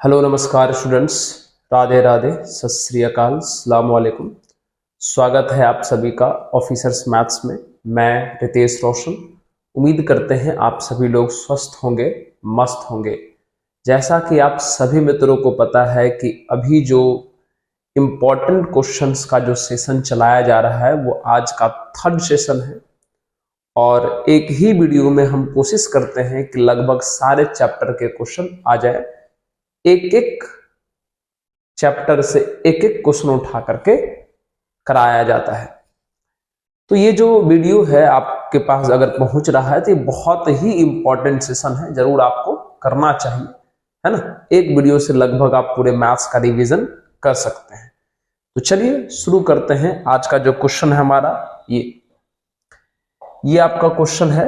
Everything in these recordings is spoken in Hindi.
हेलो नमस्कार स्टूडेंट्स, राधे राधे, सत श्री अकाल, अस्सलाम वालेकुम। स्वागत है आप सभी का ऑफिसर्स मैथ्स में। मैं रितेश रोशन। उम्मीद करते हैं आप सभी लोग स्वस्थ होंगे, मस्त होंगे। जैसा कि आप सभी मित्रों को पता है कि अभी जो इम्पोर्टेंट क्वेश्चंस का जो सेशन चलाया जा रहा है वो आज का थर्ड सेशन है और एक ही वीडियो में हम कोशिश करते हैं कि लगभग सारे चैप्टर के क्वेश्चन आ जाए। एक एक चैप्टर से एक एक क्वेश्चन उठा करके कराया जाता है। तो ये जो वीडियो है आपके पास अगर पहुंच रहा है तो ये बहुत ही इंपॉर्टेंट सेशन है, जरूर आपको करना चाहिए, है ना। एक वीडियो से लगभग आप पूरे मैथ्स का रिवीजन कर सकते हैं। तो चलिए शुरू करते हैं। आज का जो क्वेश्चन है हमारा ये आपका क्वेश्चन है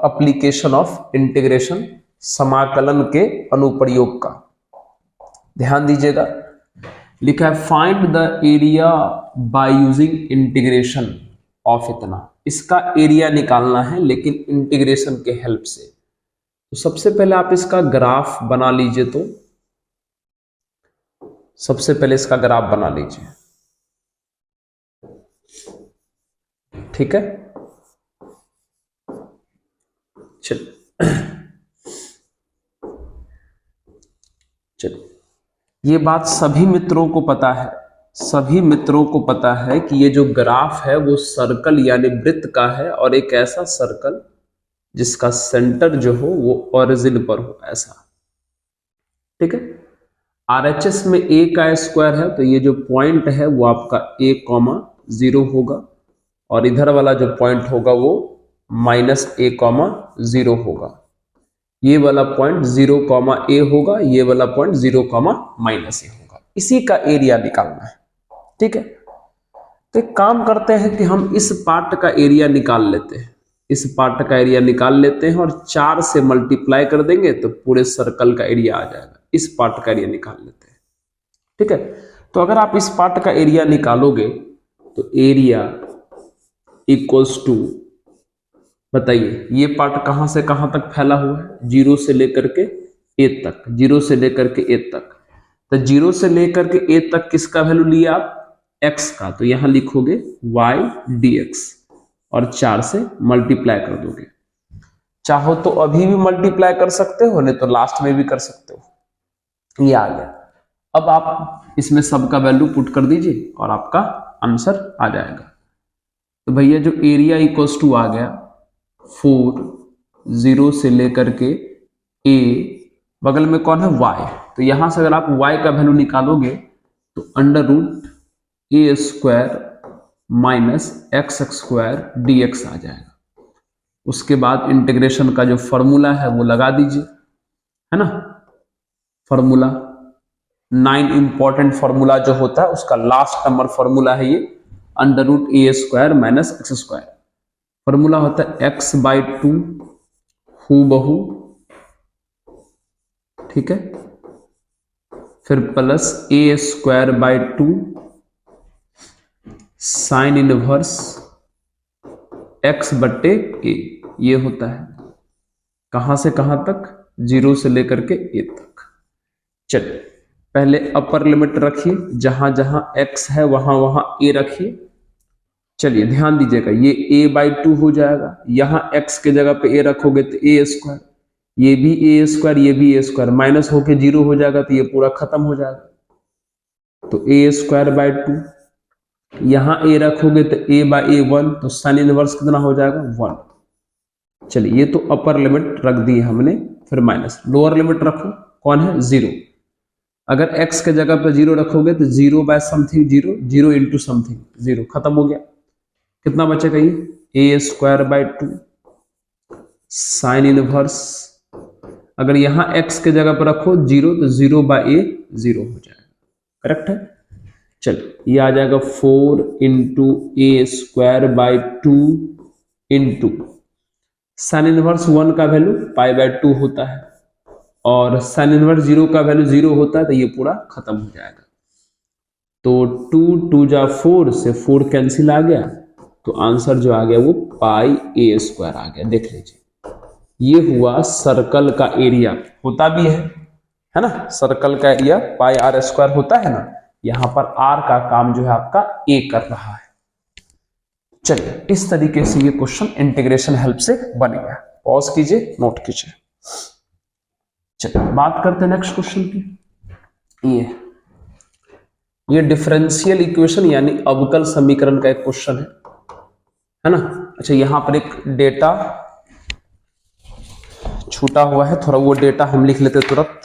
एप्लीकेशन ऑफ इंटीग्रेशन, समाकलन के अनुप्रयोग का। ध्यान दीजिएगा, लिखा है find the area by using integration of इतना। इसका एरिया निकालना है लेकिन इंटीग्रेशन के हेल्प से। तो सबसे पहले आप इसका ग्राफ बना लीजिए। तो सबसे पहले इसका ग्राफ बना लीजिए, ठीक है। चलिए, ये बात सभी मित्रों को पता है, सभी मित्रों को पता है कि ये जो ग्राफ है वो सर्कल यानी वृत्त का है, और एक ऐसा सर्कल जिसका सेंटर जो हो वो ओरिजिन पर हो, ऐसा, ठीक है। आरएचएस में ए का स्क्वायर है तो ये जो पॉइंट है वो आपका a,0 होगा, और इधर वाला जो पॉइंट होगा वो -a,0 होगा। ये वाला पॉइंट 0,a होगा, ये वाला पॉइंट 0,-a होगा। इसी का एरिया निकालना है, ठीक है। तो एक काम करते हैं कि हम इस पार्ट का एरिया निकाल लेते हैं, इस पार्ट का एरिया निकाल लेते हैं और 4 से मल्टीप्लाई कर देंगे तो पूरे सर्कल का एरिया आ जाएगा। इस पार्ट का एरिया निकाल लेते हैं, ठीक है। तो अगर आप इस पार्ट का एरिया निकालोगे तो एरिया इक्वल्स टू, बताइए ये पार्ट कहां से कहां तक फैला हुआ है, 0 से लेकर के a तक, 0 से लेकर के a तक। तो 0 से लेकर के a तक किसका वैल्यू लिया आप, x का, तो यहां लिखोगे y dx और 4 से मल्टीप्लाई कर दोगे। चाहो तो अभी भी मल्टीप्लाई कर सकते हो, नहीं तो लास्ट में भी कर सकते हो। ये आ गया। अब आप इसमें सबका वैल्यू पुट कर दीजिए और आपका आंसर आ जाएगा। तो भैया जो एरिया इक्वल्स टू आ गया 4, 0 से लेकर के a, बगल में कौन है y, तो यहां से अगर आप y का वैल्यू निकालोगे तो √a² - x² dx आ जाएगा। उसके बाद इंटीग्रेशन का जो फॉर्मूला है वो लगा दीजिए, है ना। फॉर्मूला 9 इंपॉर्टेंट फॉर्मूला जो होता है उसका लास्ट नंबर फॉर्मूला है ये, √a² - x²। फॉर्मूला होता है x/2 हूबहू, ठीक है, फिर plus a²/2 sine inverse x/a, ये होता है। कहां से कहां तक, 0 से लेकर के a तक। चलिए पहले अपर लिमिट रखिए, जहां जहां x है वहां वहां a रखिए। चलिए ध्यान दीजिएगा, ये a/2 हो जाएगा, यहां x के जगह पे a रखोगे तो a², ये भी a², ये भी a², माइनस होके 0 हो जाएगा तो ये पूरा खत्म हो जाएगा। तो a²/2, यहां a रखोगे तो a/1, तो साइन इनवर्स कितना हो जाएगा, 1। चलिए ये तो अपर लिमिट रख दी हमने, फिर माइनस। लोअर लिमिट रखो, कौन है, 0। अगर x के जगह पर 0 रखोगे तो 0/समथिंग 0, 0 इंटू समथिंग 0, खत्म हो गया। कितना बचेगा, ये a²/2 साइन इनवर्स, अगर यहां x के जगह पर रखो 0 तो 0/a 0 हो जाएगा, करेक्ट है। चलिए ये आ जाएगा 4 into a²/2 into sine inverse 1 का वैल्यू π/2 होता है, और साइन इनवर्स 0 का वैल्यू 0 होता है, तो ये पूरा खत्म हो जाएगा। तो 2 2 जा 4 से 4 कैंसिल आ गया, तो आंसर जो आ गया वो πa² आ गया। देख लीजिए, ये हुआ सर्कल का एरिया, होता भी है है ना, सर्कल का एरिया पाई आर स्क्वायर होता है ना, यहां पर आर का काम जो है आपका ए कर रहा है। चलिए इस तरीके से ये क्वेश्चन इंटीग्रेशन हेल्प से बन गया। पॉज कीजिए, नोट कीजिए। चलिए बात करते हैं नेक्स्ट क्वेश्चन की। ये डिफरेंशियल इक्वेशन यानी अवकल समीकरण का एक क्वेश्चन है ना। अच्छा यहां पर एक डेटा छूटा हुआ है, थोड़ा वो डेटा हम लिख लेते तुरंत।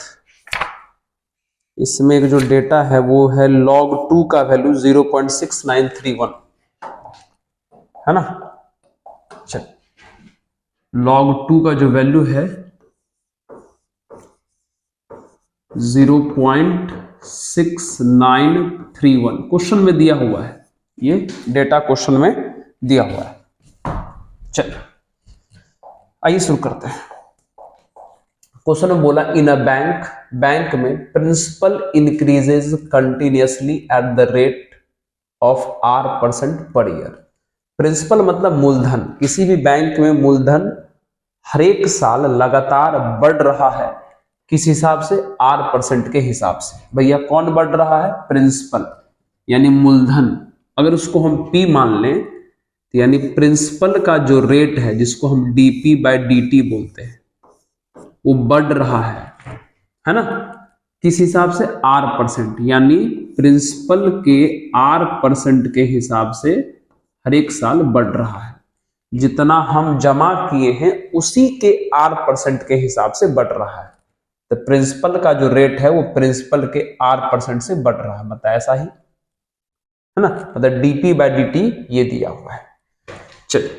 इसमें एक जो डेटा है वो है log 2 का वैल्यू 0.6931 है ना। चल log 2 का जो वैल्यू है 0.6931 क्वेश्चन में दिया हुआ है, ये डेटा क्वेश्चन में दिया हुआ है। चलिए आइए शुरू करते हैं। क्वेश्चन में बोला इन अ बैंक में principal increases continuously at the rate of R% per year. Principal मतलब मूलधन, किसी भी बैंक में मूलधन हर एक साल लगातार बढ़ रहा है, किस हिसाब से, R% के हिसाब से। भैया कौन बढ़ रहा है, प्रिंसिपल यानी मूलधन। अगर उसको हम P मान लें तो यानी प्रिंसिपल का जो रेट है जिसको हम dP/dt बोलते हैं वो बढ़ रहा है ना, किस हिसाब से, R%, यानी प्रिंसिपल के R% के हिसाब से हर एक साल बढ़ रहा है। जितना हम जमा किए हैं उसी के R% के हिसाब से बढ़ रहा है। तो प्रिंसिपल का जो रेट है वो प्रिंसिपल के R% से बढ़ रहा है, मतलब ऐसा ही है ना, मतलब dP/dt ये दिया हुआ है। चलिए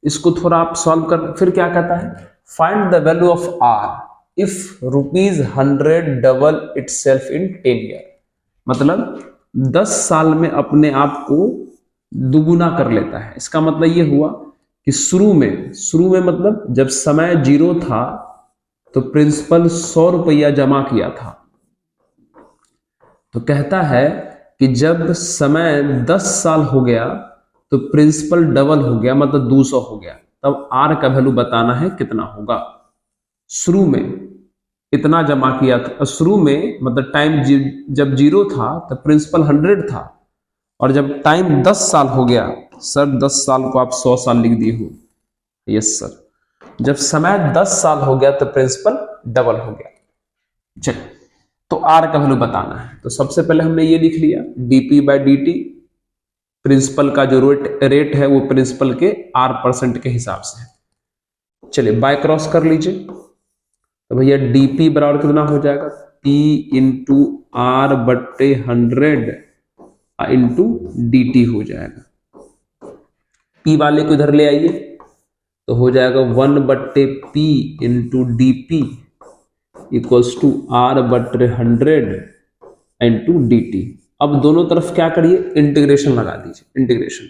इसको थोड़ा आप सॉल्व कर, फिर क्या कहता है, find the value of R if ₹100 double itself in 10 year. मतलब 10 साल में अपने आप को दुगुना कर लेता है। इसका मतलब ये हुआ कि शुरू में मतलब जब समय 0 था तो प्रिंसिपल 100 रुपया जमा किया था। तो कहता है कि जब समय 10 साल हो गया तो प्रिंसिपल डबल हो गया, मतलब 200 हो गया, तब R का वैल्यू बताना है कितना होगा। शुरू में इतना जमा किया था, शुरू में मतलब टाइम जब 0 था तो प्रिंसिपल 100 था, और जब टाइम 10 साल हो गया, सर 10 साल को आप 100 साल लिख दिए हो, यस सर, जब समय 10 साल हो गया तो प्रिंसिपल डबल हो गया। चलिए तो R का वैल्यू बताना है। तो सबसे पहले हमने ये लिख लिया dP/dt, प्रिंसिपल का जो रेट है वो प्रिंसिपल के R% के हिसाब से है। चलिए बाय क्रॉस कर लीजिए, तो भैया dP बराबर कितना हो जाएगा, P into R/100 into dt हो जाएगा। P वाले को इधर ले आइए तो हो जाएगा 1/P into dP equals to R/100 into dt। अब दोनों तरफ क्या करिए, इंटीग्रेशन लगा दीजिए। इंटीग्रेशन,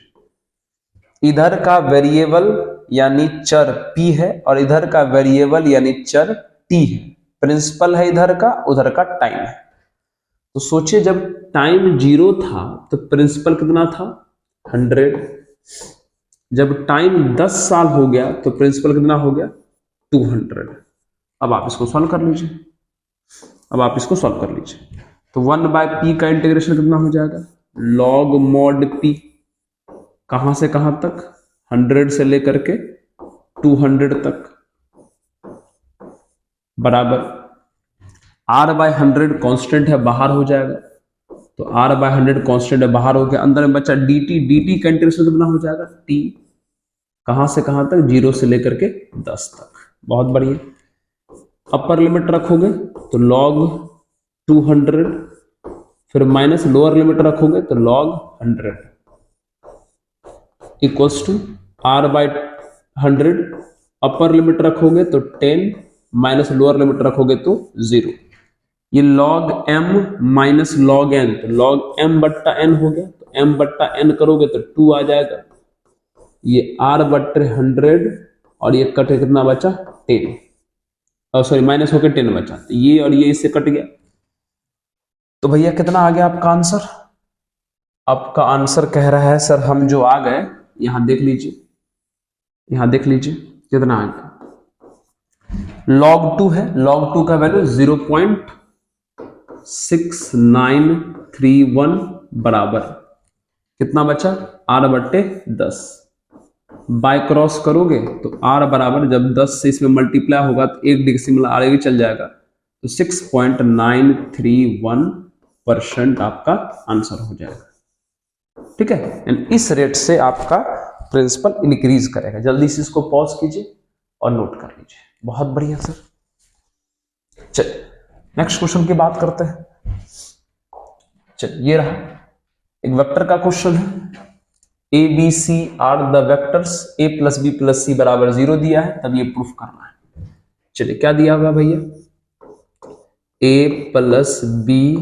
इधर का वेरिएबल यानी चर P है और इधर का वेरिएबल यानी चर T है। प्रिंसिपल है इधर का, उधर का टाइम है। तो सोचिए जब टाइम 0 था तो प्रिंसिपल कितना था, 100। जब टाइम 10 साल हो गया तो प्रिंसिपल कितना हो गया, 200। अब आप इसको सॉल्व कर लीजिए, तो 1/P का इंटीग्रेशन कितना हो जाएगा, log mod P, कहां से कहां तक, 100 से लेकर के 200 तक, बराबर R/100 कांस्टेंट है, बाहर हो जाएगा। तो R/100 कांस्टेंट है, बाहर हो गया, अंदर में बचा dt का इंटीग्रेशन कितना हो जाएगा, T, कहां से कहां तक, 0 से लेकर के 10 तक। बहुत बढ़िया। अपर लिमिट रखोगे तो log 200, फिर माइनस लोअर लिमिट रखोगे तो log 100 equals to R/100। Upper limit रखोगे तो 10, माइनस लोअर लिमिट रखोगे तो 0। ये log m minus log n, तो log m/n हो गया, तो m/n करोगे तो 2 आ जाएगा। ये R/100 और ये कट कितना बचा, 10, और सॉरी माइनस होकर 10 बचा, तो ये और ये इससे कट गया। तो भैया कितना आ गया आपका आंसर, आपका आंसर कह रहा है सर हम जो आ गए, यहां देख लीजिए कितना आ गया, log 2 है, log 2 का वैल्यू 0.6931 6931 बराबर कितना बचा, r/10। बाय क्रॉस करोगे तो r बराबर, जब 10 से इसमें मल्टीप्लाई होगा तो एक डेसिमल आगे चल जाएगा, तो 6.931% आपका आंसर हो जाएगा। ठीक है, एंड इस रेट से आपका प्रिंसिपल इंक्रीज करेगा। जल्दी से इसको पॉज कीजिए और नोट कर लीजिए। बहुत बढ़िया सर। चलिए नेक्स्ट क्वेश्चन की बात करते हैं। चलिए ये रहा एक वेक्टर का क्वेश्चन है। A B C are the vectors a plus B plus C बराबर 0 दिया है, तब ये प्रूफ करना है। चलिए क्या दिया हुआ भैया, a plus B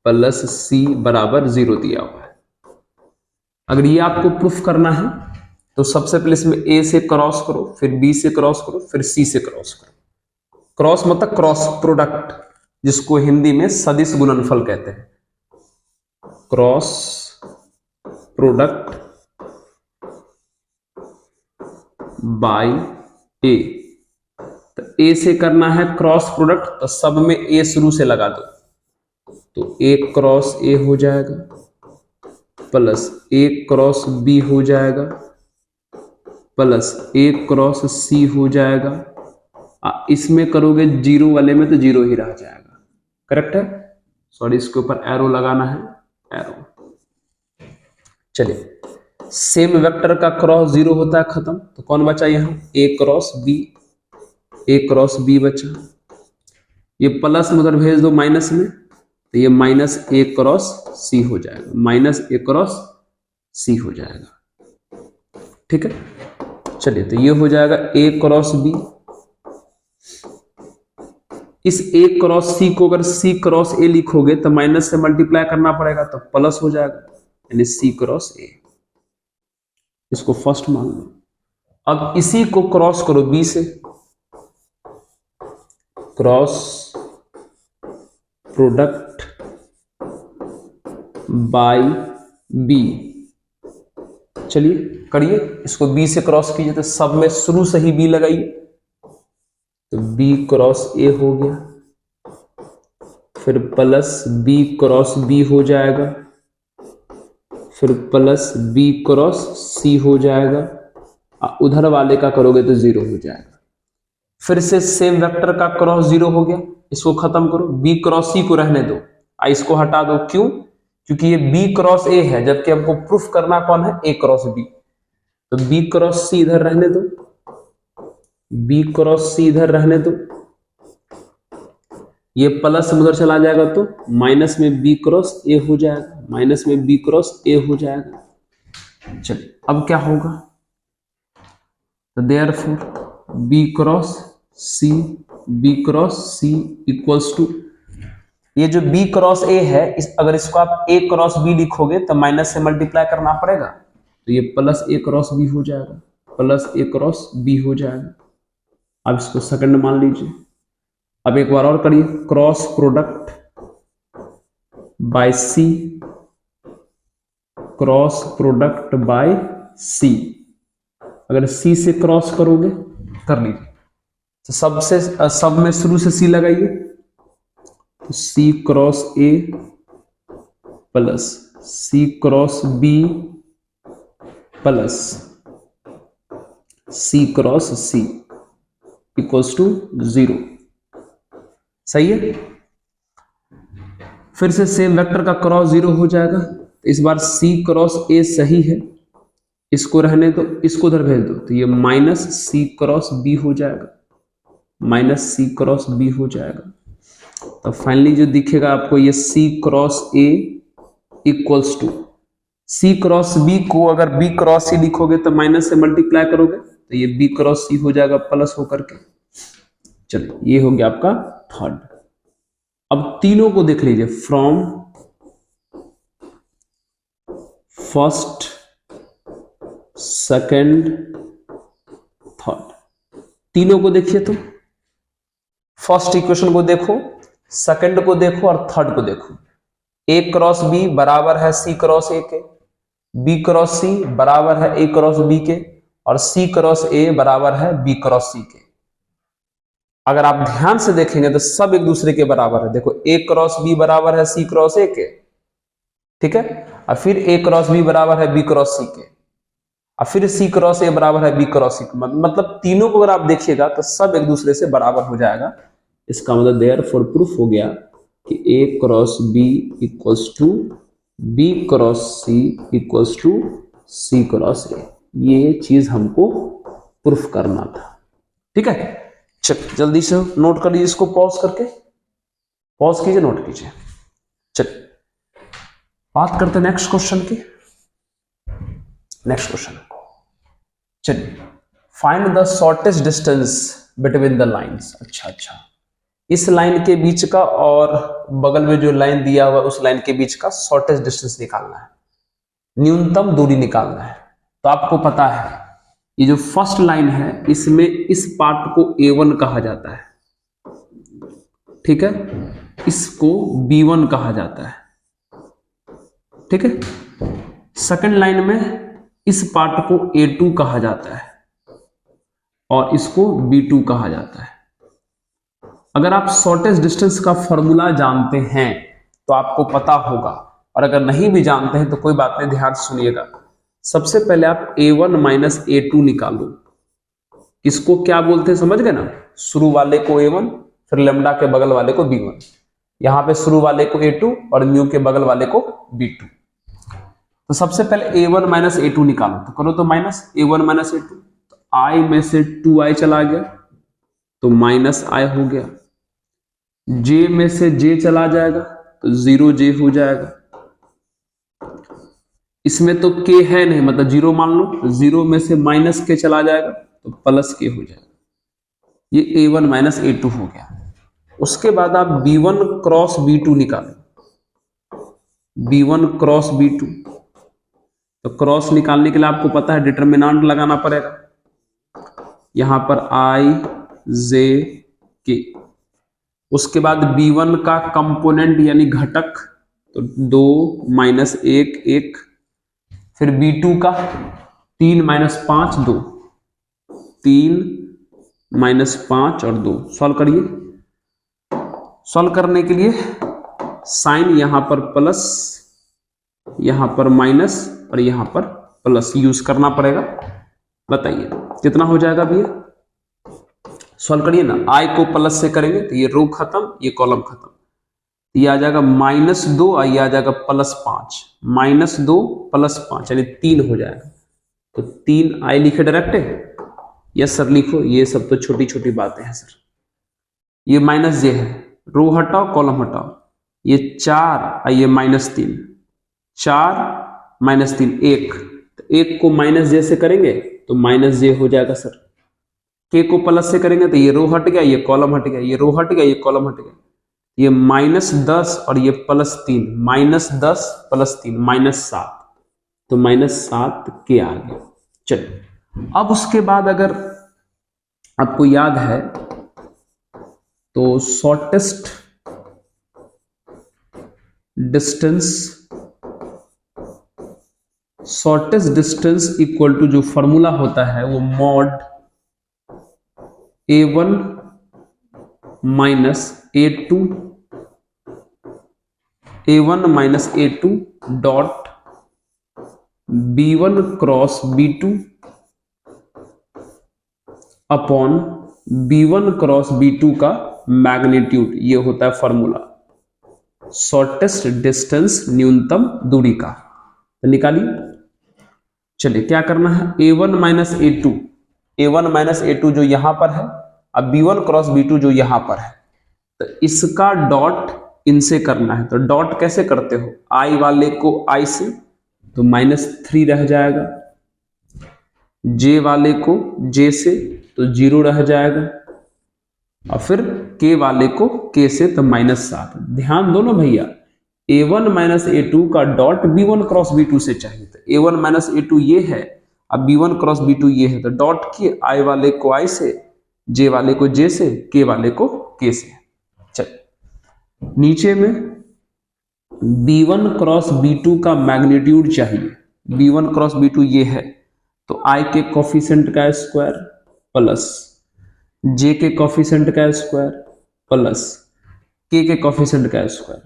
plus C बराबर 0 दिया हुआ है। अगर ये आपको प्रूफ करना है तो सबसे पहले इसमें a से क्रॉस करो, फिर b से क्रॉस करो, फिर c से क्रॉस करो। क्रॉस मतलब क्रॉस प्रोडक्ट, जिसको हिंदी में सदिश गुणनफल कहते हैं। क्रॉस प्रोडक्ट बाय ए, तो ए से करना है क्रॉस प्रोडक्ट, तो सब में ए शुरू से लगा दो, तो ए क्रॉस ए हो जाएगा प्लस ए क्रॉस बी हो जाएगा प्लस ए क्रॉस सी हो जाएगा। इसमें करोगे जीरो वाले में तो जीरो ही रह जाएगा। करेक्ट है, सॉरी इसके ऊपर एरो लगाना है, एरो। चलिए सेम वेक्टर का क्रॉस 0 होता है खत्म, तो कौन बचा यहाँ, ए क्रॉस बी बचा। ये प्लस में उधर भेज दो माइनस में, तो ये माइनस ए क्रॉस सी हो जाएगा, माइनस ए क्रॉस सी हो जाएगा। ठीक है, चलिए तो ये हो जाएगा ए क्रॉस बी। इस ए क्रॉस सी को अगर सी क्रॉस ए लिखोगे तो माइनस से मल्टीप्लाई करना पड़ेगा, तो प्लस हो जाएगा, यानी सी क्रॉस ए। इसको फर्स्ट मान लो। अब इसी को क्रॉस करो बी से, क्रॉस प्रोडक्ट बाय बी। चलिए करिए, इसको बी से क्रॉस कीजिए, तो सब में शुरू से ही बी लगाइए, तो बी क्रॉस ए हो गया, फिर प्लस बी क्रॉस बी हो जाएगा, फिर प्लस बी क्रॉस सी हो जाएगा, उधर वाले का करोगे तो 0 हो जाएगा। फिर से सेम वेक्टर का क्रॉस 0 हो गया, इसको खत्म करो, बी क्रॉस सी को रहने दो, इसको हटा दो। क्यों, क्योंकि ये बी क्रॉस ए है, जबकि हमको प्रूफ करना कौन है, ए क्रॉस बी। तो बी क्रॉस सी इधर रहने दो, बी क्रॉस सी इधर रहने दो, ये प्लस उधर चला जाएगा तो माइनस में बी क्रॉस ए हो जाएगा, माइनस में बी क्रॉस ए हो जाएगा। चलिए अब क्या होगा, तो therefore B cross C equals to, ये जो बी क्रॉस ए है, अगर इसको आप ए क्रॉस बी लिखोगे तो माइनस से मल्टीप्लाई करना पड़ेगा, तो ये प्लस ए क्रॉस बी हो जाएगा, प्लस ए क्रॉस बी हो जाएगा। अब इसको सेकंड मान लीजिए। अब एक बार और करिए, क्रॉस प्रोडक्ट बाय सी, क्रॉस प्रोडक्ट बाय सी। अगर सी से क्रॉस करोगे, कर लीजिए, तो सब में शुरू से सी लगाइए, तो C cross A plus C cross B plus C cross C equals to 0। सही है। फिर से सेम वेक्टर का क्रॉस 0 हो जाएगा, तो इस बार सी क्रॉस ए सही है, इसको रहने दो, इसको उधर भेज दो, तो ये माइनस सी क्रॉस बी हो जाएगा, माइनस सी क्रॉस बी हो जाएगा। तो फाइनली जो दिखेगा आपको, ये C cross A equals to C cross B को अगर बी क्रॉस सी लिखोगे तो माइनस से मल्टीप्लाई करोगे, तो ये बी क्रॉस सी हो जाएगा प्लस होकर के। चलिए ये हो गया आपका थर्ड। अब तीनों को देख लीजिए, फ्रॉम फर्स्ट सेकंड थर्ड, तीनों को देखिए। तो फर्स्ट इक्वेशन को देखो, सेकंड को देखो और थर्ड को देखो। ए क्रॉस बी बराबर है सी क्रॉस ए के, बी क्रॉस सी बराबर है ए क्रॉस बी के, और सी क्रॉस ए बराबर है बी क्रॉस सी के। अगर आप ध्यान से देखेंगे तो सब एक दूसरे के बराबर है। देखो a क्रॉस b बराबर है c क्रॉस a के, ठीक है, और फिर a क्रॉस b बराबर है b क्रॉस c के, और फिर c क्रॉस a बराबर है b क्रॉस c। मतलब तीनों को अगर आप देखिएगा तो सब एक दूसरे से बराबर हो जाएगा। इसका मतलब देयरफॉर प्रूफ हो गया कि a cross b equals to b cross c equals to c cross a। ये चीज हमको प्रूफ करना था, ठीक है। चल जल्दी से नोट कर लीजिए इसको, पॉज करके, पॉज कीजिए, नोट कीजिए। चल बात करते हैं नेक्स्ट क्वेश्चन की। नेक्स्ट क्वेश्चन, चलिए, find the shortest distance between the lines. अच्छा, इस लाइन के बीच का और बगल में जो लाइन दिया हुआ उस लाइन के बीच का शॉर्टेस्ट डिस्टेंस निकालना है, न्यूनतम दूरी निकालना है। तो आपको पता है ये जो फर्स्ट लाइन है इसमें इस पार्ट को A1 कहा जाता है, ठीक है, इसको B1 कहा जाता है, ठीक है। सेकंड लाइन में इस पार्ट को A2 कहा जाता है और इसको B2 कहा जाता है। अगर आप शॉर्टेस्ट डिस्टेंस का फॉर्मूला जानते हैं तो आपको पता होगा, और अगर नहीं भी जानते हैं तो कोई बात नहीं, ध्यान सुनिएगा। सबसे पहले आप A1 माइनस A2 निकालो। इसको क्या बोलते हैं समझ गए ना, शुरू वाले को A1, फिर लेमडा के बगल वाले को B1, यहां पे शुरू वाले को A2 और म्यू के बगल वाले को B2। तो सबसे पहले A1 माइनस A2 निकालो, तो करो तो माइनस A1 माइनस A2, तो I में से 2I चला गया तो माइनस I हो गया, J में से J चला जाएगा तो 0J हो जाएगा। इसमें तो K है नहीं, मतलब 0 मान लो, तो 0 में से माइनस K चला जाएगा तो प्लस K हो जाएगा। ये A1 माइनस A2 हो गया। उसके बाद आप B1 क्रॉस B2 निकालो, B1 क्रॉस B2। तो क्रॉस निकालने के लिए आपको पता है डिटरमिनेंट लगाना पड़ेगा, यहां पर I J K। उसके बाद B1 का कंपोनेंट यानी घटक, तो 2 माइनस 1 1, फिर B2 का 3 माइनस 5 2, 3 माइनस 5 और 2। सॉल्व करिए। सॉल्व करने के लिए साइन यहां पर प्लस, यहां पर माइनस और यहां पर प्लस यूज करना पड़ेगा। बताइए कितना हो जाएगा भैया, सॉल्व करिए ना। I को प्लस से करेंगे तो ये रो खत्म, ये कॉलम खत्म, ये आ जाएगा -2 और ये आ जाएगा +5, -2 + 5 यानी 3 हो जाएगा। तो 3I लिखे डायरेक्ट है। यस सर लिखो, ये सब तो छोटी छोटी बातें हैं सर। ये -J है, रो हटाओ कॉलम हटाओ, ये 4 और ये -3, 4 -3 1, तो 1 को -J से करेंगे तो -J हो जाएगा सर। K को प्लस से करेंगे तो ये रो हट गया, ये कॉलम हट गया, ये रो हट गया, ये कॉलम हट गया, ये -10 और ये +3, -10 + 3 -7, तो -7 K आ गया। चलिए अब उसके बाद अगर आपको याद है तो शॉर्टेस्ट डिस्टेंस इक्वल टू जो फॉर्मूला होता है वो mod A1 minus A2 dot B1 cross B2 upon B1 cross B2 का मैग्नीट्यूड, ये होता है फॉर्मूला शॉर्टेस्ट डिस्टेंस, न्यूनतम दूरी का। तो निकालिए। चलिए क्या करना है, A1 minus A2, A1 minus A2 जो यहां पर है, अब B1 क्रॉस B2 जो यहां पर है, तो इसका डॉट इनसे करना है। तो डॉट कैसे करते हो, I वाले को I से तो -3 रह जाएगा, J वाले को J से तो 0 रह जाएगा, और फिर K वाले को K से तो -7। ध्यान दो ना भैया, A1 माइनस A2 का डॉट B1 क्रॉस B2 से चाहिए। तो A1 माइनस A2 ये है, अब B1 क्रॉस B2 ये है, तो डॉट किए I वाले को I से, J वाले को J से, K वाले को K से। चल नीचे में B1 क्रॉस B2 का मैग्नीट्यूड चाहिए, B1 क्रॉस B2 ये है, तो I के कोफिशिएंट का स्क्वायर प्लस जे के कॉफिशेंट का स्क्वायर प्लस के कॉफिशेंट का स्क्वायर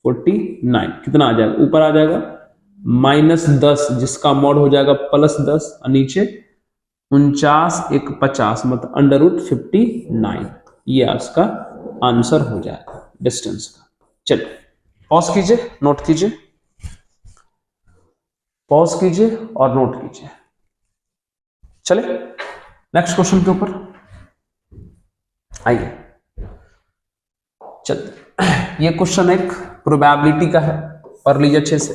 49, कितना आ जाएगा, ऊपर आ जाएगा -10 जिसका मॉड हो जाएगा +10 और नीचे 49 1 50 मतलब √59। ये इसका आंसर हो जाएगा डिस्टेंस का। चलिए पॉज कीजिए, नोट कीजिए, पॉज कीजिए और नोट कीजिए। चले नेक्स्ट क्वेश्चन के ऊपर आइए। चल ये क्वेश्चन एक प्रोबेबिलिटी का है, पढ़ लीजिए अच्छे से,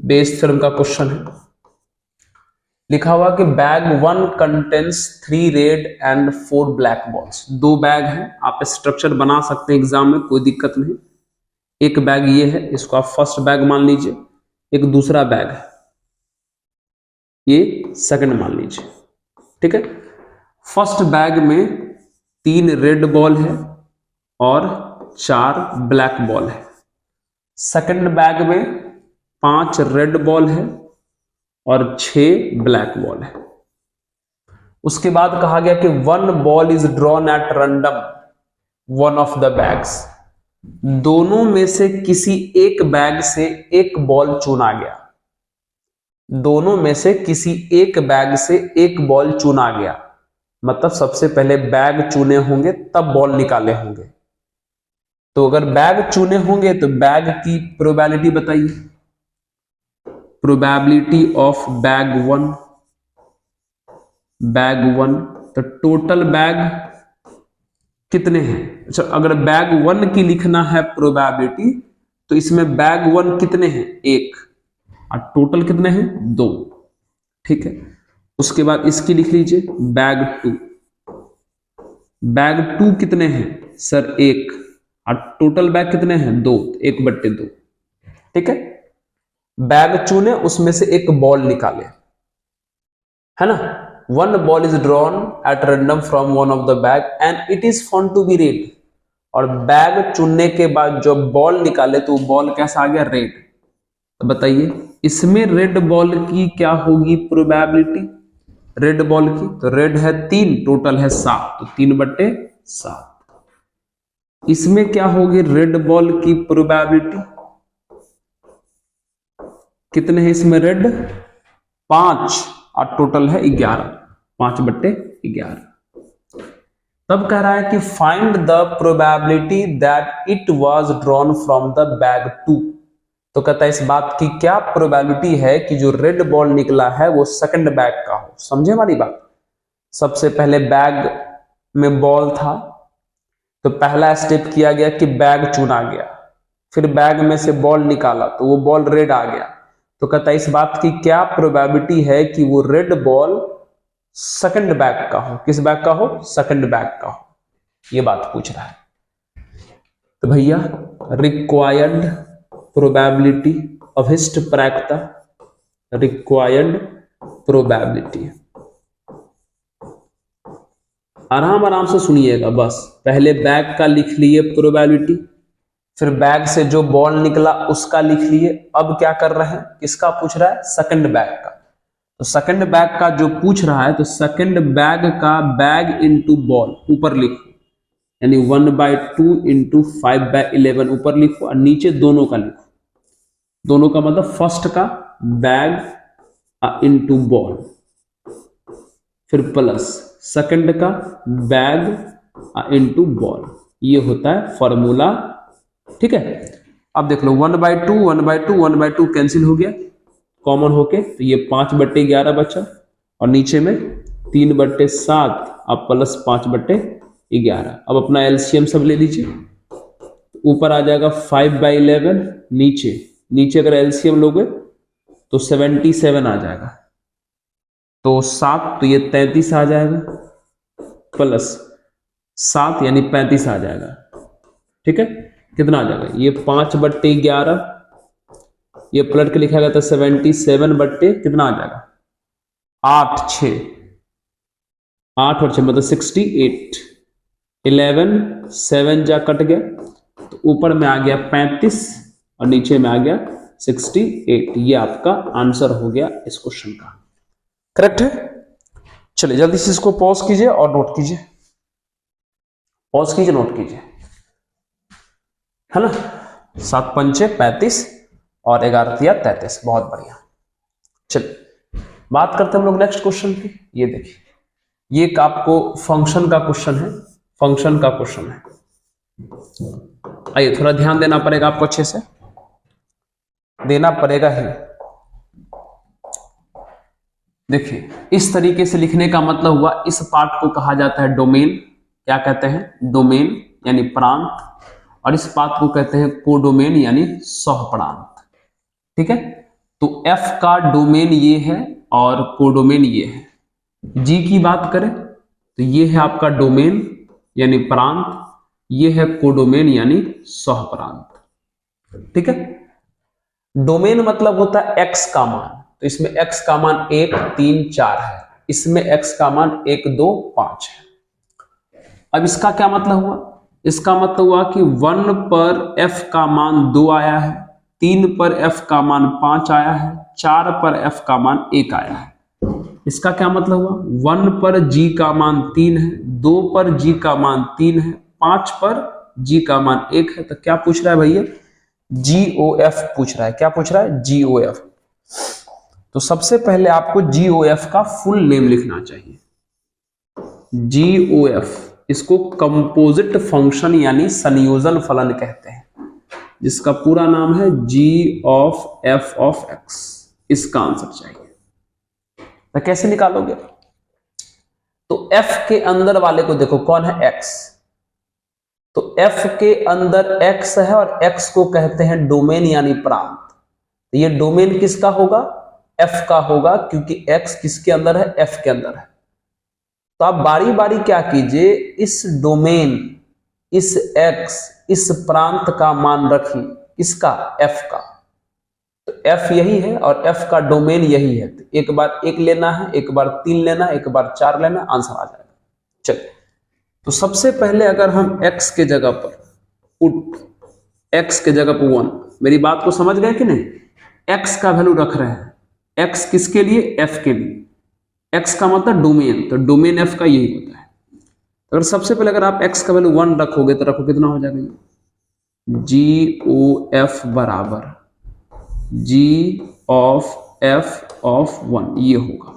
बेस थ्योरम का क्वेश्चन है। लिखा हुआ कि bag 1 contains 3 red and 4 black balls. 2 bag हैं, आप स्ट्रक्चर बना सकते हैं एग्जाम में, कोई दिक्कत नहीं। एक बैग ये है, इसको आप फर्स्ट बैग मान लीजिए, एक दूसरा बैग है, ये सेकंड मान लीजिए, ठीक है। फर्स्ट बैग में 3 रेड बॉल है और 4 ब्लैक बॉल है। सेकंड बैग में 5 रेड बॉल है और 6 ब्लैक बॉल है। उसके बाद कहा गया कि 1 ball is drawn at random one of the bags. दोनों में से किसी एक बैग से एक बॉल चुना गया। दोनों में से किसी एक बैग से एक बॉल चुना गया, मतलब सबसे पहले बैग चुने होंगे तब बॉल निकाले होंगे। तो अगर बैग चुने होंगे तो बैग की प्रोबेबिलिटी बताइए। प्रोबेबिलिटी ऑफ बैग 1, तो टोटल बैग कितने हैं? अच्छा, अगर बैग 1 की लिखना है प्रोबेबिलिटी तो इसमें बैग 1 कितने हैं? 1, और टोटल कितने हैं? 2, ठीक है। उसके बाद इसकी लिख लीजिए बैग 2। बैग 2 कितने हैं सर? 1, और टोटल बैग कितने हैं? 2, 1/2, ठीक है। बैग चुने, उसमें से एक बॉल निकाले, है ना। 1 ball is drawn at random from one of the bag and it is found to be red. और बैग चुनने के बाद जो बॉल निकाले तो बॉल कैसा आ गया? रेड। तो बताइए इसमें रेड बॉल की क्या होगी प्रोबेबिलिटी? रेड बॉल की, तो रेड है 3, टोटल है 7, तो 3/7। इसमें क्या होगी रेड बॉल की प्रोबेबिलिटी? कितने हैं इसमें रेड? 5, और टोटल है 11, 5/11। तब कह रहा है कि find the probability that it was drawn from the bag 2। तो कहता है इस बात की क्या प्रोबेबिलिटी है कि जो रेड बॉल निकला है वो सेकंड बैग का हो। समझे हमारी बात? सबसे पहले बैग में बॉल था, तो पहला स्टेप किया गया कि बैग चुना गया, फिर बैग में से बॉल निकाला तो वो बॉल रेड आ गया। तो कहता है इस बात की क्या प्रोबेबिलिटी है कि वो रेड बॉल सेकंड बैग का हो। किस बैग का हो? सेकंड बैग का हो। ये बात पूछ रहा है। तो भैया रिक्वायर्ड प्रोबेबिलिटी, अभिष्ट प्रायिकता, रिक्वायर्ड प्रोबेबिलिटी। आराम आराम से सुनिएगा बस। पहले बैग का लिख लिए प्रोबेबिलिटी, फिर बैग से जो बॉल निकला उसका लिख लिए। अब क्या कर रहे हैं? किसका पूछ रहा है? सेकंड बैग का। तो सेकंड बैग का जो पूछ रहा है तो सेकंड बैग का बैग इंटू बॉल ऊपर लिखो, यानी 1/2 इंटू 5/11 ऊपर लिखो और नीचे दोनों का लिखो। दोनों का मतलब फर्स्ट का बैग इंटू बॉल, फिर प्लस सेकंड का बैग इंटू बॉल। ये होता है फॉर्मूला, ठीक है। अब देख लो 1/2 1/2 1/2 कैंसिल हो गया कॉमन होके, तो ये 5/11 बचा और नीचे में 3/7 अब प्लस 5/11। अब अपना एलसीएम सब ले लीजिए। ऊपर आ जाएगा 5/11, नीचे अगर एलसीएम लोगे तो 77 आ जाएगा, तो 7 तो ये 33 आ जाएगा, प्लस 7 यानी 35 आ जाएगा, ठीक है। कितना आ जाएगा? ये 5/11, ये पलट के लिखा गया था 77 कितना आ जाएगा? 8 और 6 मतलब 68। 11 7 जा कट गया तो ऊपर में आ गया 35 और नीचे में आ गया 68। ये आपका आंसर हो गया इस क्वेश्चन का। करेक्ट है? चलिए जल्दी से इसको पॉज कीजिए और नोट कीजिए, पॉज कीजिए, नोट कीजिए, है ना। 7 पंचे 35 और 11 तिया 33, बहुत बढ़िया। चलिए बात करते हैं हम लोग नेक्स्ट क्वेश्चन की। ये देखिए, ये एक आपको फंक्शन का क्वेश्चन है, फंक्शन का क्वेश्चन है। आइए थोड़ा ध्यान देना पड़ेगा आपको, अच्छे से देना पड़ेगा ही। देखिए इस तरीके से लिखने का मतलब हुआ, इस पार्ट को कहा जाता है डोमेन। क्या कहते हैं? डोमेन यानी प्रांत। और इस पार्ट को कहते हैं कोडोमेन यानी सहप्रांत। ठीक है, तो F का डोमेन ये है और कोडोमेन ये है। G की बात करें तो ये है आपका डोमेन यानी प्रांत, ये है कोडोमेन यानी सहप्रांत। ठीक है, डोमेन मतलब होता है x का मान, तो इसमें x का मान 1 3 4 है, इसमें x का मान 1 2 5 है। अब इसका क्या मतलब हुआ? इसका मतलब हुआ कि 1 पर f का मान 2 आया है, 3 पर f का मान 5 आया है, 4 पर f का मान 1 आया है। इसका क्या मतलब हुआ? 1 पर g का मान 3 है, 2 पर g का मान 3 है, 5 पर g का मान 1 है। तो क्या पूछ रहा है भैया? GOF पूछ रहा है। क्या पूछ रहा है? GOF। तो सबसे पहले आपको GOF का फुल नेम लिखना चाहिए। GOF, इसको कंपोजिट फंक्शन यानी संयोजन फलन कहते हैं, जिसका पूरा नाम है G of F of X। इसका आंसर चाहिए। तो कैसे निकालोगे? तो F के अंदर वाले को देखो, कौन है? X। तो F के अंदर X है और X को कहते हैं डोमेन यानी प्रांत। तो ये डोमेन किसका होगा? F का होगा, क्योंकि X किसके अंदर है? F के अंदर है। तो आप बारी बारी क्या कीजिए, इस डोमेन, इस X, इस प्रांत का मान रखिए, इसका F का। तो F यही है और F का डोमेन यही है। तो एक बार 1 लेना है, एक बार 3 लेना है, एक बार 4 लेना है, आंसर आ जाएगा। चलिए, तो सबसे पहले अगर हम x के जगह पर पुट, x के जगह पर 1, मेरी बात को समझ गए कि नहीं? x का वैल्यू रख रहे हैं, x किसके लिए? f के लिए। x का मतलब डोमेन, तो डोमेन f का यही होता है। अगर सबसे पहले अगर आप x का वैल्यू 1 रखोगे तो रखो, कितना हो जाएगा? GOF बराबर G of F of 1, ये होगा।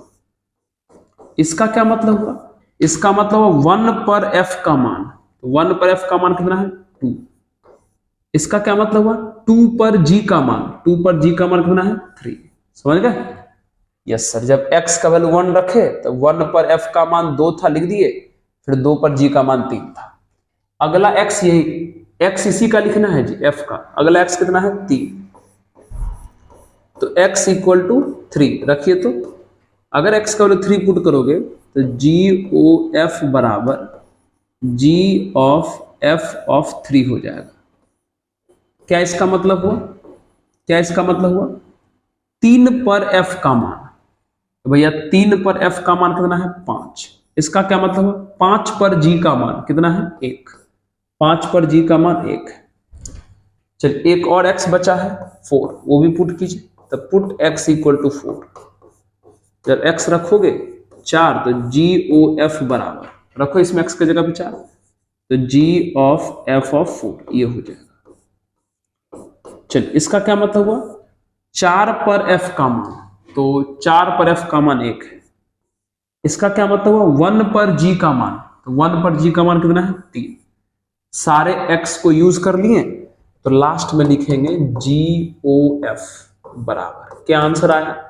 इसका क्या मतलब हुआ? इसका मतलब 1 पर f का मान, तो 1 पर f का मान कितना है? 2। इसका क्या मतलब हुआ? 2 पर g का मान, 2 पर g का मान कितना है? 3। समझ गए? Yes sir. जब x का वैल्यू 1 रखे तो 1 पर f का मान 2 था, लिख दिए, फिर 2 पर g का मान 3 था। अगला x, यही x इसी का लिखना है जी, f का। अगला x कितना है? 3। तो x इक्वल टू 3 रखिए। तो अगर x का वैल्यू 3 पुट करोगे तो GOF बराबर G of F of 3 हो जाएगा। क्या इसका मतलब हुआ? क्या इसका मतलब हुआ? 3 पर f का मान, तो भैया 3 पर f का मान कितना है? 5। इसका क्या मतलब हुआ? 5 पर g का मान कितना है? 1। 5 पर g का मान 1। चलिए, एक और x बचा है 4, वो भी पुट कीजिए। तो पुट x इक्वल टू 4। जब x रखोगे 4 तो GOF बराबर, रखो इसमें x की जगह पे 4, तो G of F of 4 ये हो जाएगा। चलिए, इसका क्या मतलब हुआ? 4 पर f का मान, तो 4 पर f का मान 1 है। इसका क्या मतलब हुआ? 1 पर g का मान, तो 1 पर g का मान कितना है? 3। सारे x को यूज कर लिए, तो लास्ट में लिखेंगे GOF बराबर, क्या आंसर आया?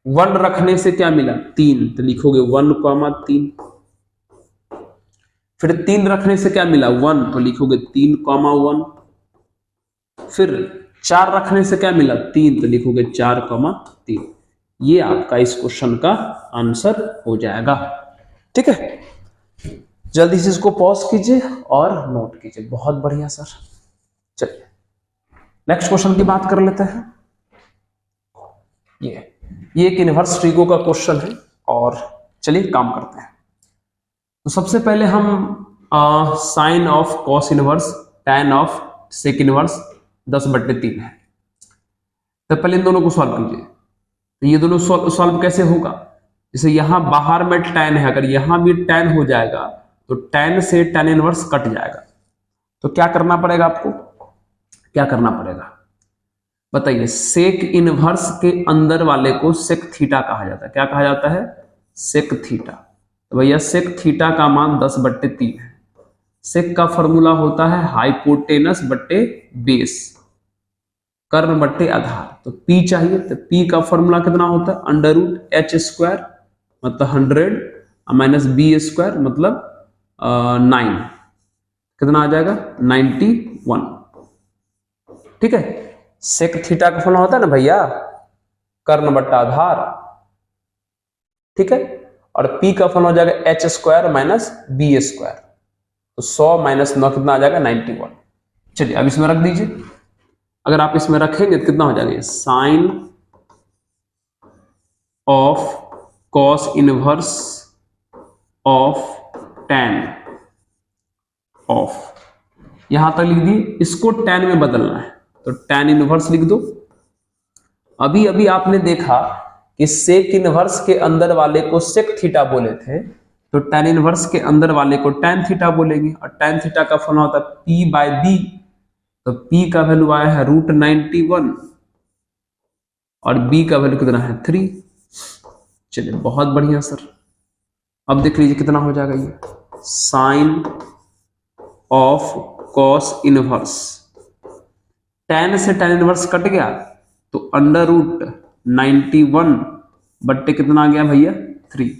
1 रखने से क्या मिला? 3, तो लिखोगे 1,3। फिर 3 रखने से क्या मिला? 1, तो लिखोगे 3,1। फिर 4 रखने से क्या मिला? 3, तो लिखोगे 4,3। ये आपका इस क्वेश्चन का आंसर हो जाएगा। ठीक है, जल्दी से इसको पॉज कीजिए और नोट कीजिए। बहुत बढ़िया सर। चलिए नेक्स्ट क्वेश्चन की बात कर लेते हैं। ये एक इनवर्स ट्रिगो का क्वेश्चन है और चलिए काम करते हैं। तो सबसे पहले हम sine of cos inverse tan of sec inverse 10/3 है, तो पहले इन दोनों को सॉल्व कीजिए। तो ये दोनों सॉल्व कैसे होगा? जैसे यहां बाहर में tan है, अगर यहां भी tan हो जाएगा तो tan से tan इनवर्स कट जाएगा। तो क्या करना पड़ेगा आपको, क्या करना पड़ेगा बताइए। सेक इनवर्स के अंदर वाले को सेक थीटा कहा जाता है। क्या कहा जाता है, सेक थीटा। तो भैया सेक थीटा का मान 10/3 है। सेक का फॉर्मूला होता है हाइपोटेनस बट्टे बेस, कर्ण बट्टे आधार। तो P चाहिए, तो P का फॉर्मूला कितना होता है, √h² मतलब 100 माइनस b² मतलब 9, कितना आ जाएगा 91। ठीक है, सेक थीटा का फॉर्मूला होता है ना भैया, कर्ण बट्टा आधार। ठीक है, और P का फॉर्मूला हो जाएगा h² माइनस b²। तो 100 माइनस 9 कितना आ जाएगा 91। चलिए अब इसमें रख दीजिए। अगर आप इसमें रखेंगे तो कितना हो जाएगा, sine of cos inverse of tan of, यहां तक लिख दिए। इसको tan में बदलना है तो tan इनवर्स लिख दो। अभी अभी आपने देखा कि सेक इनवर्स के अंदर वाले को सेक थीटा बोले थे, तो tan इनवर्स के अंदर वाले को tan थीटा बोलेंगे। और tan थीटा का फॉर्मूला होता है P/B। तो P का वैल्यू आया है √91 और B का वैल्यू कितना है 3। चलिए बहुत बढ़िया सर। अब देख लीजिए कितना हो जाएगा ये, sine of cos inverse, tan से tan इनवर्स कट गया तो √91 बट्टे कितना आ गया भैया 3,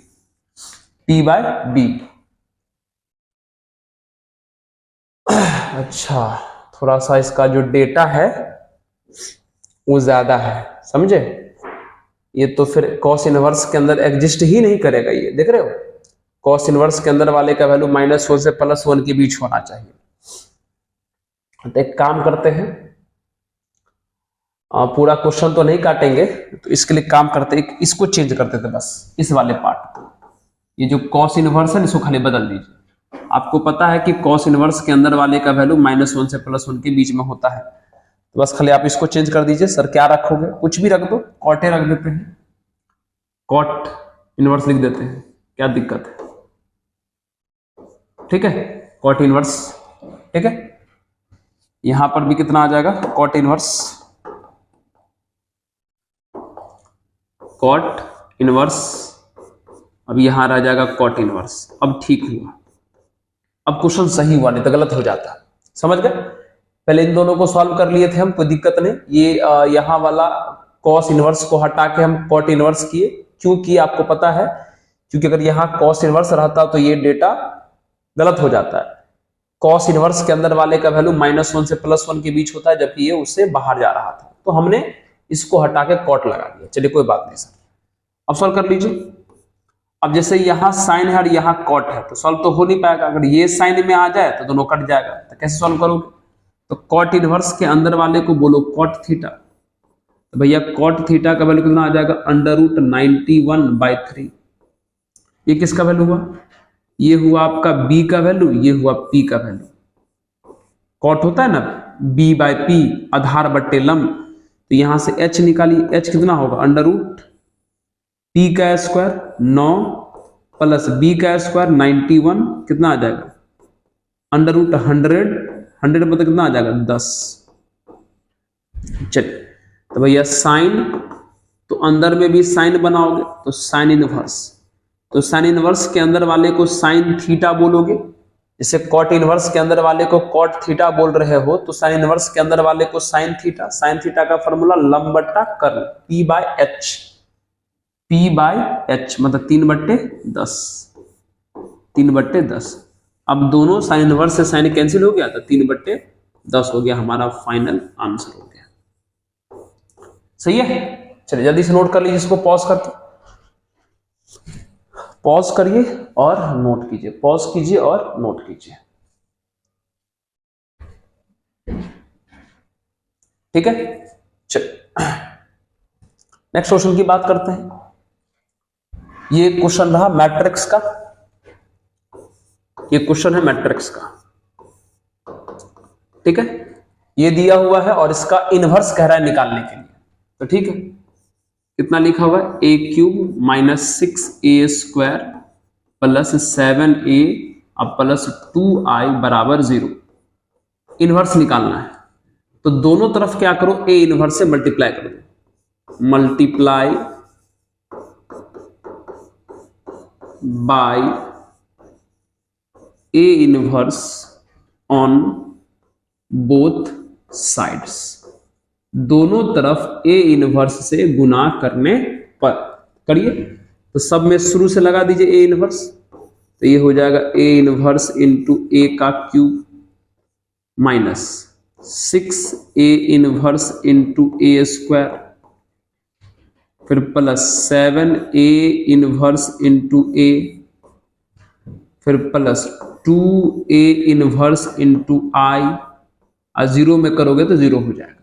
P/B। अच्छा, थोड़ा सा इसका जो डेटा है वो ज्यादा है, समझे। ये तो फिर कॉस इनवर्स के अंदर एग्जिस्ट ही नहीं करेगा। ये देख रहे हो, कॉस इनवर्स के अंदर वाले का वैल्यू -1 से +1 के बीच होना चाहिए। तो एक काम करते हैं, पूरा क्वेश्चन तो नहीं काटेंगे, तो इसके लिए काम करते हैं, इसको चेंज करते थे बस, इस वाले पार्ट को। ये जो कॉस इनवर्स है इसको खाली बदल दीजिए। आपको पता है कि कॉस इनवर्स के अंदर वाले का वैल्यू -1 से +1 के बीच में होता है। तो बस खाली आप इसको चेंज कर दीजिए। सर क्या रखोगे, कुछ भी रख दो, कॉटे रख देते हैं, कॉट इनवर्स लिख देते हैं, क्या दिक्कत है। ठीक है, कॉट इनवर्स। ठीक है, यहां पर भी कितना आ जाएगा, कॉट इनवर्स, कॉट इनवर्स। अब यहां रह जाएगा कॉट इनवर्स। अब ठीक हुआ, अब क्वेश्चन सही हुआ, नहीं तो गलत हो जाता। समझ गए, पहले इन दोनों को सॉल्व कर लिए थे हम, कोई दिक्कत नहीं। ये यहां वाला कॉस इनवर्स को हटा के हम कॉट इनवर्स किए, क्योंकि आपको पता है, क्योंकि अगर यहां कॉस इनवर्स रहता तो ये डेटा गलत हो जाता है। कॉस इनवर्स के अंदर वाले का वैल्यू -1 से +1 के बीच होता है, जबकि ये उससे बाहर जा रहा था, तो हमने इसको हटा के कॉट लगा दिया। चलिए कोई बात नहीं सर, अब सॉल्व कर लीजिए। अब जैसे यहां साइन है और यहां कॉट है, तो सॉल्व तो हो नहीं पाएगा। अगर ये साइन में आ जाए तो दोनों कट जाएगा, तो कैसे सॉल्व करोगे। तो कॉट इनवर्स के अंदर वाले को बोलो कॉट थीटा। तो भैया कॉट थीटा का वैल्यू कितना आ जाएगा, √91/3। ये किसका वैल्यू हुआ, ये हुआ आपका B का वैल्यू, ये हुआ P का वैल्यू। कॉट होता है ना B/P, आधार बट्टे लंब। तो यहां से H निकालिए, H कितना होगा, √P का स्क्वायर 9 प्लस B का स्क्वायर 91, कितना आ जाएगा, √100, 100 मतलब कितना आ जाएगा 10। चलिए, तो भैया साइन, तो अंदर में भी साइन बनाओगे तो साइन इनवर्स, तो साइन इनवर्स के अंदर वाले को साइन थीटा बोलोगे। जैसे कॉट इनवर्स के अंदर वाले को कॉट थीटा बोल रहे हो, तो साइन इनवर्स के अंदर वाले को साइन थीटा। साइन थीटा का फॉर्मूला लंब बट्टा कर्ण, P/H, P/H मतलब 3/10, 3/10। अब दोनों साइन इनवर्स से साइन कैंसिल हो गया, तो 3/10 हो गया, हमारा फाइनल आंसर हो गया। सही है, चलिए जल्दी से नोट कर लीजिए इसको, पॉज करके, पॉज करिए और नोट कीजिए, पॉज कीजिए और नोट कीजिए। ठीक है, चलिए नेक्स्ट क्वेश्चन की बात करते हैं। ये क्वेश्चन रहा मैट्रिक्स का, ये क्वेश्चन है मैट्रिक्स का। ठीक है, ये दिया हुआ है और इसका इनवर्स कह रहा है निकालने के लिए। तो ठीक है, कितना लिखा हुआ है, ए cube minus 6a² plus 7a अब प्लस 2i बराबर 0। इनवर्स निकालना है तो दोनों तरफ क्या करो, ए इनवर्स से मल्टीप्लाई कर दो, multiply by A inverse on both sides. दोनों तरफ ए इनवर्स से गुना करने पर करिए, तो सब में शुरू से लगा दीजिए ए इनवर्स, तो ये हो जाएगा ए इनवर्स इंटू ए का cube minus 6a inverse into a², फिर plus 7a inverse into a, फिर plus 2a inverse into i, और 0 में करोगे तो 0 हो जाएगा,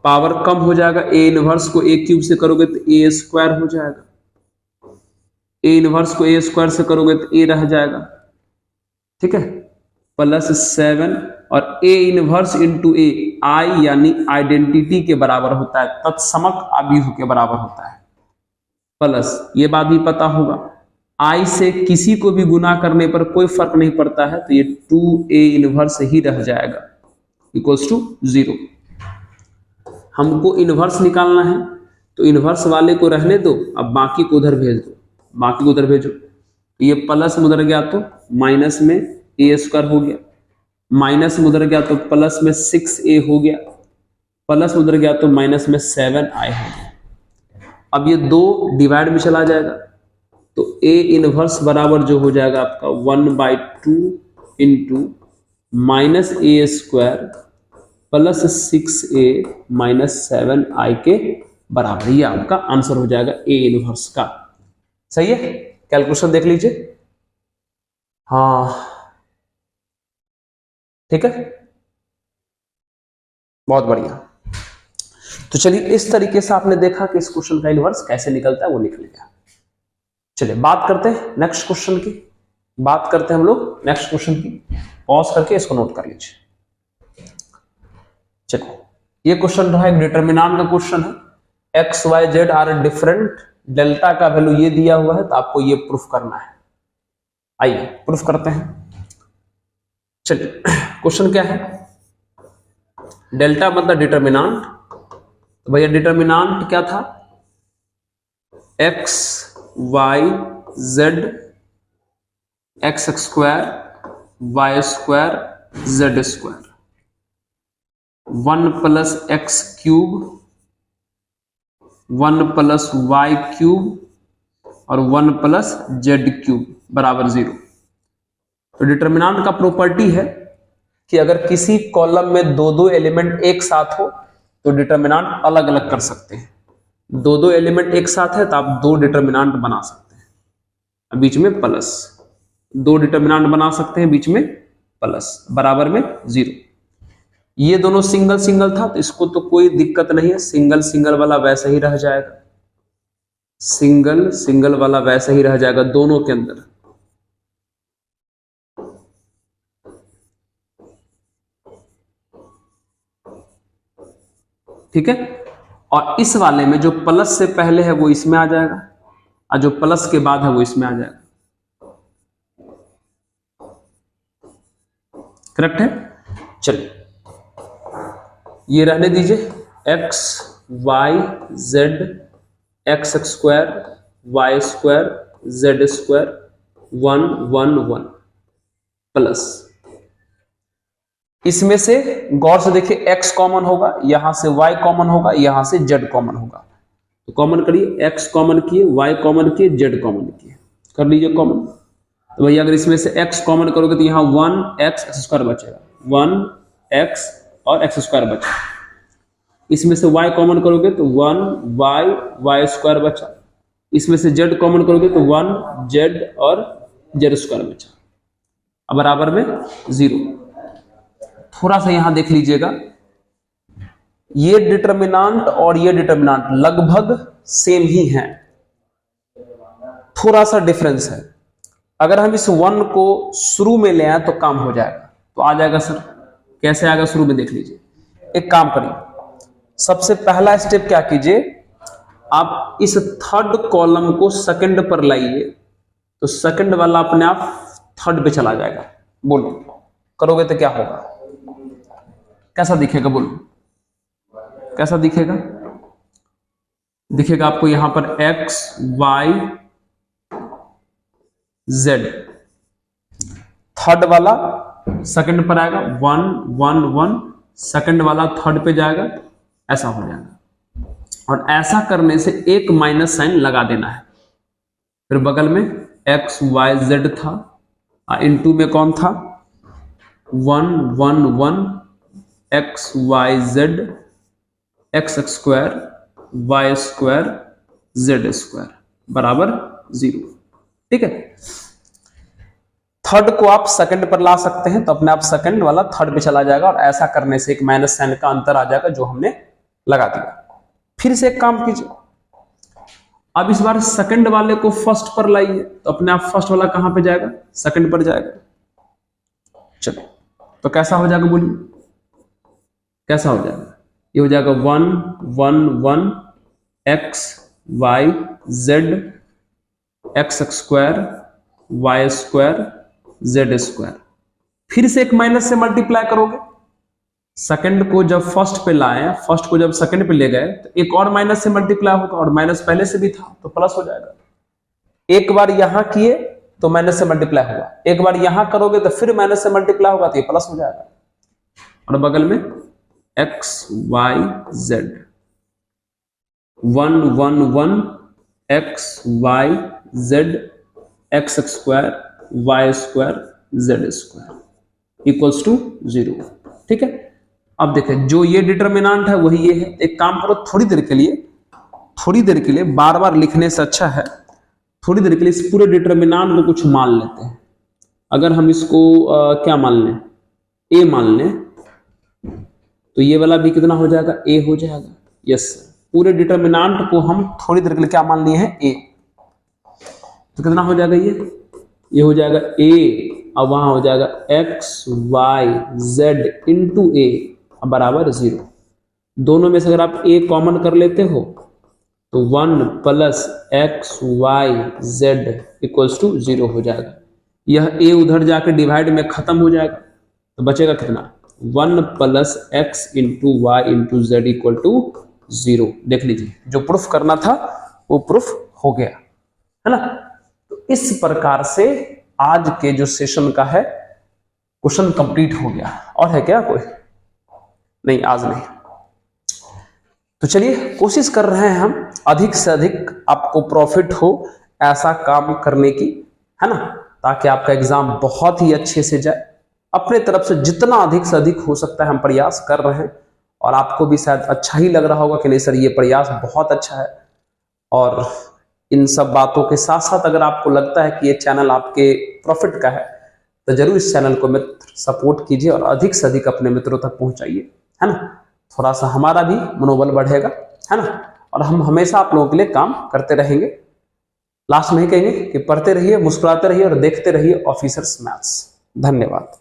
पावर कम हो जाएगा, ए इनवर्स को ए क्यूब से करोगे तो a² हो जाएगा, ए इनवर्स को a² से करोगे तो a रह जाएगा, ठीक है, प्लस 7 और ए इनवर्स इंटू ए, आई यानी आइडेंटिटी के बराबर होता है, तत्समक आव्यूह के बराबर होता है, प्लस ये बात भी पता होगा, आई से किसी को भी गुना करने पर कोई फर्क नहीं पड़ता है, तो ये 2a इनवर्स ही रह जाएगा इक्वल्स टू 0। हमको इनवर्स निकालना है तो इनवर्स वाले को रहने दो, अब बाकी को उधर भेज दो, बाकी को उधर भेजो, ये प्लस में उधर गया तो माइनस में a² हो गया, माइनस में उधर गया तो प्लस में 6a हो गया, प्लस में उधर गया तो माइनस में 7i हो गया। अब ये 2 डिवाइड में चला जाएगा तो a इनवर्स बराबर जो हो जाएगा आपका 1/2 into minus a² plus 6a minus 7i के बराबर, ये आपका आंसर हो जाएगा a इनवर्स का। सही है, कैलकुलेशन देख लीजिए, हाँ ठीक है, बहुत बढ़िया। तो चलिए इस तरीके से आपने देखा कि इस क्वेश्चन का इनवर्स कैसे निकलता है, वो निकल गया। चलिए बात करते हैं नेक्स्ट क्वेश्चन की, बात करते हैं हम लोग नेक्स्ट क्वेश्चन की, पॉज करके इसको नोट कर लीजिए। चलिए ये क्वेश्चन जो है एक डिटरमिनेंट का क्वेश्चन है, X Y Z are different, delta का वैल्यू ये दिया हुआ है, तो आपको ये प्रूफ करना है। आइए प्रूफ करते हैं। चलिए क्वेश्चन क्या है, डेल्टा मतलब डिटरमिनेंट, तो भैया डिटरमिनेंट क्या था, X Y Z x² y² z², 1 plus X cube 1 plus Y cube और 1 प्लस जेड क्यूब बराबर 0। तो डिटरमिनेंट का प्रॉपर्टी है कि अगर किसी कॉलम में दो एलिमेंट एक साथ हो तो डिटरमिनेंट अलग अलग कर सकते हैं। दो एलिमेंट एक साथ है तो आप 2 डिटरमिनेंट बना सकते हैं, बीच में प्लस, 2 डिटरमिनेंट बना सकते हैं बीच में प्लस, बराबर में 0। ये दोनों सिंगल सिंगल था तो इसको तो कोई दिक्कत नहीं है, सिंगल सिंगल वाला वैसा ही रह जाएगा, सिंगल सिंगल वाला वैसा ही रह जाएगा दोनों के अंदर। ठीक है, और इस वाले में जो प्लस से पहले है वो इसमें आ जाएगा और जो प्लस के बाद है वो इसमें आ जाएगा। करेक्ट है। चलिए ये रहने दीजिए, x Y Z x² y² z² 1 1 1 plus, इसमें से गौर से देखिए x कॉमन होगा, यहां से y कॉमन होगा, यहां से z कॉमन होगा, तो कॉमन करिए, x कॉमन किए, y कॉमन किए, z कॉमन किए, कर लीजिए कॉमन। तो भैया अगर इसमें से x कॉमन करोगे तो यहां 1x x² बचेगा, 1x और x² बचा। इसमें से y कॉमन करोगे तो 1y y² बचा, इसमें से z कॉमन करोगे तो 1z और z² बचा, अब बराबर में 0। थोड़ा सा यहां देख लीजिएगा, ये डिटरमिनेंट और ये डिटरमिनेंट लगभग सेम ही हैं, थोड़ा सा डिफरेंस है। अगर हम इस 1 को शुरू में ले आए तो काम हो जाएगा, तो आ जाएगा सर, कैसे आएगा शुरू में देख लीजिए। एक काम करिए, सबसे पहला स्टेप क्या कीजिए, आप इस थर्ड कॉलम को सेकंड पर लाइए तो सेकंड वाला अपने आप थर्ड पे चला जाएगा। बोलो करोगे तो क्या होगा, कैसा दिखेगा, बोलो कैसा दिखेगा? दिखेगा आपको यहां पर x y z, थर्ड वाला सेकंड पर आएगा, 1 1 1, सेकंड वाला थर्ड पे जाएगा, ऐसा हो जाएगा। और ऐसा करने से एक माइनस साइन लगा देना है। फिर बगल में x y z था, इनटू में कौन था, 1 1 1 x y z x square y square z square बराबर 0। ठीक है, थर्ड को आप सेकंड पर ला सकते हैं तो अपने आप सेकंड वाला थर्ड पे चला जाएगा और ऐसा करने से एक माइनस साइन का अंतर आ जाएगा जो हमने लगा दिया। फिर से एक काम कीजिए, अब इस बार सेकंड वाले को फर्स्ट पर लाइए तो अपने आप फर्स्ट वाला कहां पे जाएगा, सेकंड पर जाएगा। चलो तो कैसा हो जाएगा, बोलिए कैसा हो जाएगा? ये हो जाएगा 1 1 1 x y z x square y square z square. फिर से एक माइनस से मल्टीप्लाई करोगे, सेकंड को जब फर्स्ट पे लाए, फर्स्ट को जब सेकंड पे ले गए तो एक और माइनस से मल्टीप्लाई होगा और माइनस पहले से भी था तो प्लस हो जाएगा। एक बार यहां किए तो माइनस से मल्टीप्लाई होगा, एक बार यहां करोगे तो फिर माइनस से मल्टीप्लाई होगा तो ये प्लस हो जाएगा। और बगल में x y z 1 1 1 x y z x square y square z square equals to 0। ठीक है, अब देखें जो ये डिटर्मिनेंट है वही ये है। एक काम करो, थोड़ी देर के लिए बार बार लिखने से अच्छा है, थोड़ी देर के लिए इस पूरे डिटर्मिनेंट को कुछ मान लेते हैं। अगर हम इसको क्या मान लें, a मान लें, तो ये वाला भी कितना हो जाएगा, a हो जाएगा। यस, पूरे डिटर्मिनेंट को हम थोड़ी देर के लिए क्या मान लिए हैं, a। तो कितना हो जाएगा, ये हो जाएगा a, अब वहां हो जाएगा x y z into a बराबर 0। दोनों में से अगर आप a कॉमन कर लेते हो तो 1 plus x y z equals to 0 हो जाएगा। यह a उधर जाकर डिवाइड में खत्म हो जाएगा तो बचेगा कितना, 1 plus x into Y into Z equal to 0। देख लीजिए, जो प्रूफ करना था वो प्रूफ हो गया, है ना। तो इस प्रकार से आज के जो सेशन का है क्वेश्चन कंप्लीट हो गया। और है क्या कोई? नहीं, आज नहीं। तो चलिए कोशिश कर रहे हैं हम अधिक से अधिक आपको प्रॉफिट हो ऐसा काम करने की, है ना, ताकि आपका एग्जाम बहुत ही अच्छे से जाए। अपने तरफ से जितना अधिक से अधिक हो सकता है हम प्रयास कर रहे हैं और आपको भी शायद अच्छा ही लग रहा होगा कि नहीं सर ये प्रयास बहुत अच्छा है। और इन सब बातों के साथ साथ अगर आपको लगता है कि ये चैनल आपके प्रॉफिट का है तो जरूर इस चैनल को मित्र सपोर्ट कीजिए और अधिक से अधिक अपने मित्रों तक पहुंचाइए, है ना। थोड़ा सा हमारा भी मनोबल बढ़ेगा, है ना, और हम हमेशा आप लोगों के लिए काम करते रहेंगे। लास्ट में ही कहेंगे कि पढ़ते रहिए, मुस्कुराते रहिए और देखते रहिए ऑफिसर्स मैथ्स। धन्यवाद।